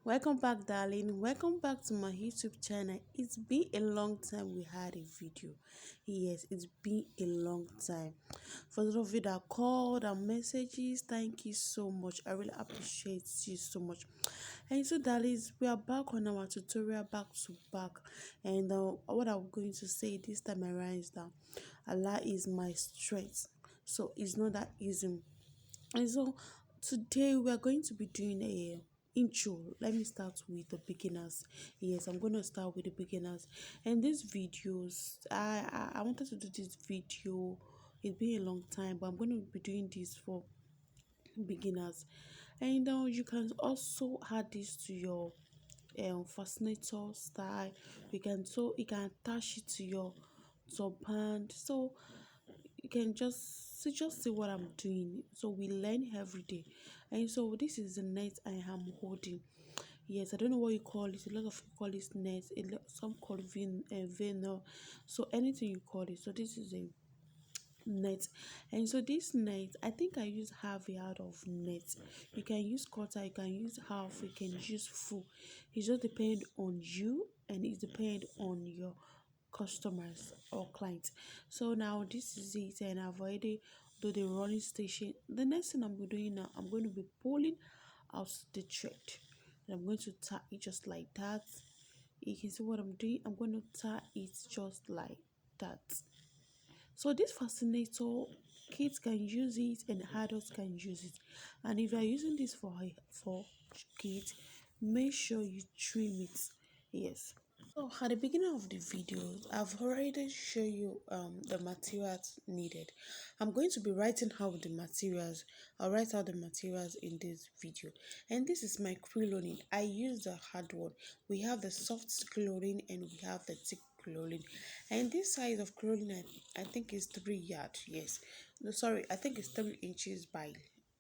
Welcome back, darling. Welcome back to my YouTube channel. It's been a long time we had a video. Yes, it's been a long time. For those of you that called and messages, thank you so much. I really appreciate you so much. And so, darlings, we are back on our tutorial back to back. And what I'm going to say this time around is that Allah is my strength. So it's not that easy. And so today we are going to be doing a intro. Let me start with the beginners. Yes, I'm going to start with the beginners. And these videos, I wanted to do this video. It's been a long time, but I'm going to be doing this for beginners. And you can also add this to your fascinator style. You can attach it to your top band. So you can just see what I'm doing. So we learn every day. And so this is the net I am holding. Yes, I don't know what you call it. A lot of people call it net. Some call it veneer. So anything you call it. So this is a net. And so this net, I think I use half a yard of net. You can use quarter, you can use half, you can use full. It just depends on you, and it depends on your customers or clients. So now this is it, and I've already do the rolling station. The next thing I'm doing now, I'm going to be pulling out the thread, and I'm going to tie it just like that. You can see what I'm doing. I'm going to tie it just like that. So this fascinator, kids can use it and adults can use it. And if you are using this for kids, make sure you trim it. Yes. So at the beginning of the video, I've already shown you the materials needed. I'm going to be writing out the materials. I'll write out the materials in this video. And this is my criloline. I use the hard one. We have the soft criloline and we have the thick criloline. And this size of criloline, I think is 3 yards. Yes. No, sorry, I think it's 3 inches by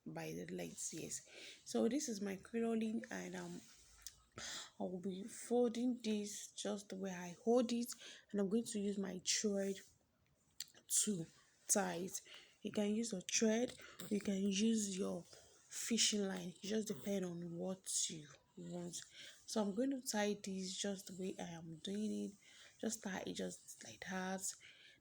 the length. Yes. So this is my criloline, and I will be folding this just the way I hold it, and I'm going to use my thread to tie it. You can use a thread, you can use your fishing line. It just depends on what you want. So I'm going to tie this just the way I am doing it. Just tie it just like that.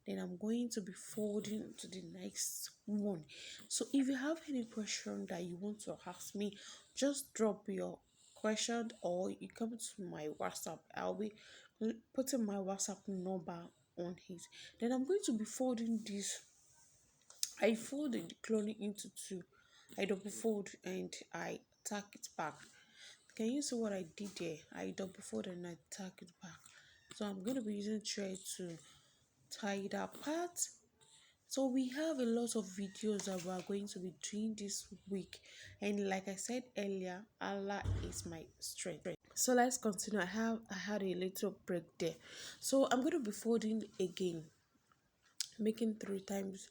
Then I'm going to be folding to the next one. So if you have any question that you want to ask me, just drop your question or you come to my WhatsApp. I'll be putting my WhatsApp number on it. Then I'm going to be folding this. I fold the clothing into two. I double fold and I tack it back. Can you see what I did there? I double fold and I tack it back. So I'm going to be using thread to tie that part. So we have a lot of videos that we are going to be doing this week, and like I said earlier, Allah is my strength. So let's continue. I had a little break there. So I'm going to be folding again, making 3 times.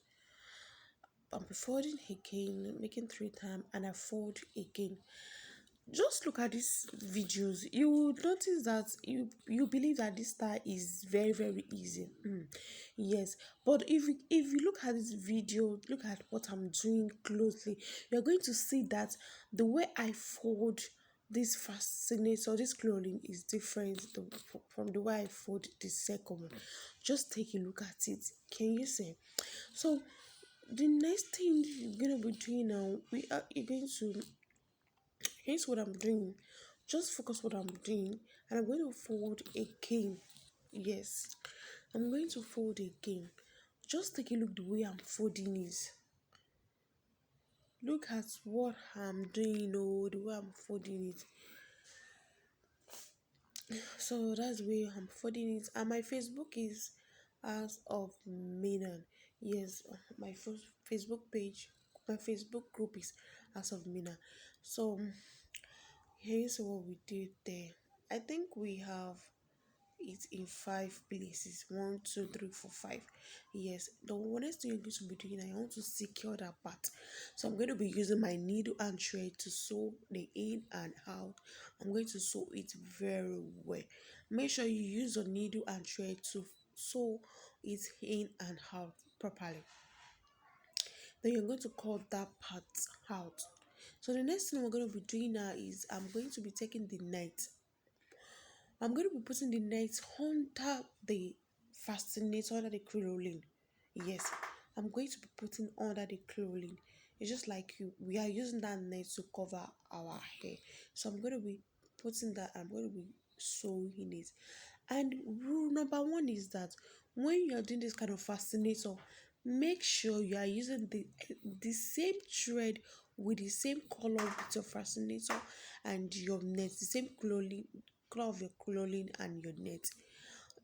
I'm folding again, making 3 times, and I fold again. Just look at these videos. You will notice that you believe that this style is very easy. Yes, but if you look at this video, look at what I'm doing closely, you're going to see that the way I fold this fascinator, this clothing is different from the way I fold the second one. Just take a look at it. Can you see? So the next thing you're gonna be doing now, you're going to, here's what I'm doing. Just focus what I'm doing, and I'm going to fold again. Yes, I'm going to fold again. Just take a look the way I'm folding is. Look at what I'm doing, oh, the way I'm folding it. So that's the way I'm folding it. And my Facebook is as of Minan. Yes, my first Facebook page, my Facebook group is as of Mina. So here's what we did there. I think we have it in 5 places. 1, 2, 3, 4, 5. Yes, the next thing you're going to be doing, I want to secure that part. So I'm going to be using my needle and thread to sew the in and out. I'm going to sew it very well. Make sure you use your needle and thread to sew it in and out properly. Then you're going to cut that part out. So the next thing we're going to be doing now is I'm going to be taking the net. I'm going to be putting the net under the fascinator, under the criloline. Yes, I'm going to be putting under the criloline. It's just like we are using that net to cover our hair. So I'm going to be putting that, I'm going to be sewing in it. And rule number one is that when you are doing this kind of fascinator, make sure you are using the same thread with the same color with your fascinator and your net, the same clothing color of your clothing and your net.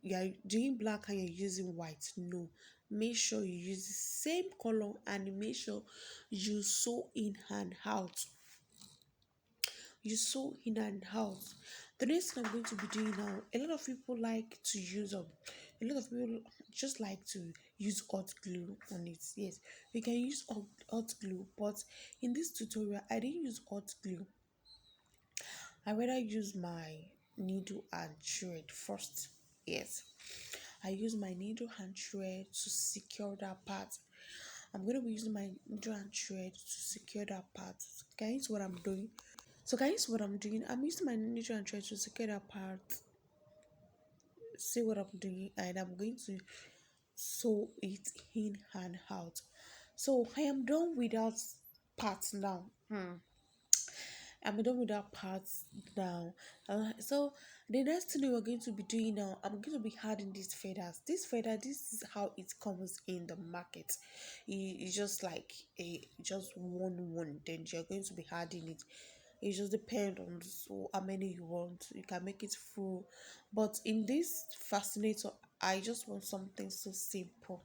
You are doing black and you're using white. No, make sure you use the same color and make sure you sew in and out. You sew in and out. The next thing I'm going to be doing now, a lot of people like to use a lot of people just like to use hot glue on it. Yes, we can use hot glue, but in this tutorial I didn't use hot glue. I rather use my needle and thread first. Yes, I use my needle and thread to secure that part. I'm going to be using my needle and thread to secure that part. Can you see what I'm doing? So can you see what I'm doing? I'm using my needle and thread to secure that part. See what I'm doing, and I'm going to sew it in and out. So I am done with that part now. I'm done with that part now. So the next thing we're going to be doing now, I'm going to be adding these feathers. This is how it comes in the market. It's just like a just one. Then you're going to be adding it. It just depends on how many you want. You can make it full, but in this fascinator, I just want something so simple.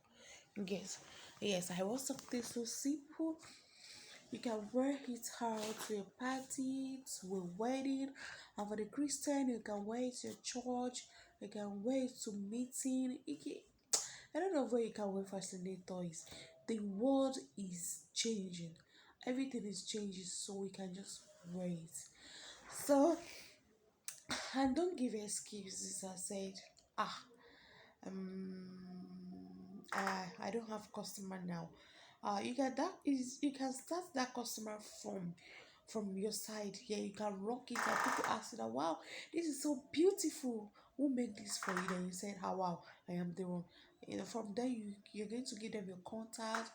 Yes, yes, I want something so simple. You can wear it out to a party, to a wedding, and for the Christian, you can wear it to a church, you can wear it to meeting. I don't know where you can wear fascinators. The world is changing. Everything is changing, so we can just wear it. So, and don't give excuses. I said, ah, I don't have customer now. You can start that customer from your side. Yeah, you can rock it and people ask you that, wow, this is so beautiful. Who made this for you? Then you said, oh wow, I am the one. From there you're going to give them your contact.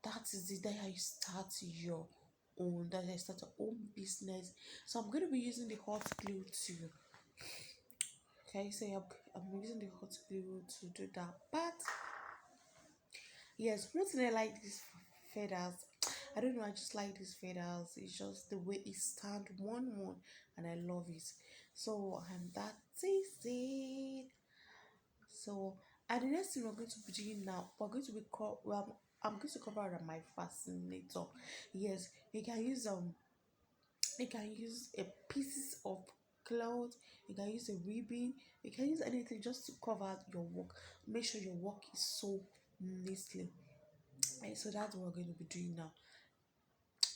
That is the day you start your own, that I start your own business. So I'm going to be using the hot glue to, can you say I'm using the hot glue to do that. But yes, one thing I like these feathers. I don't know, I just like these feathers. It's just the way it stand one, and I love it. So and that is it. So and the next thing we're going to be doing now, we're going to be well, I'm going to cover my fascinator. Yes, you can use a pieces of cloth, you can use a ribbon, you can use anything just to cover your work. Make sure your work is so neatly. And so that's what we're going to be doing now.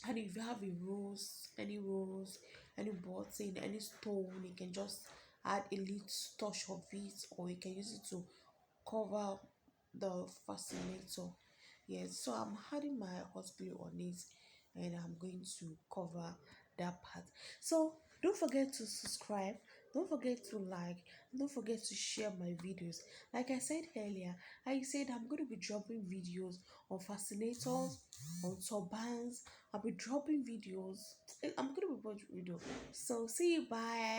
And if you have rose, any button, any stone, you can just add a little touch of it, or you can use it to cover the fascinator. Yes, so I'm adding my hot glue on it, and I'm going to cover that part. So don't forget to subscribe, don't forget to like, don't forget to share my videos. Like I said earlier, I said I'm going to be dropping videos on fascinators, on turbans. I'll be dropping videos. I'm going to be watching video. So see you, bye.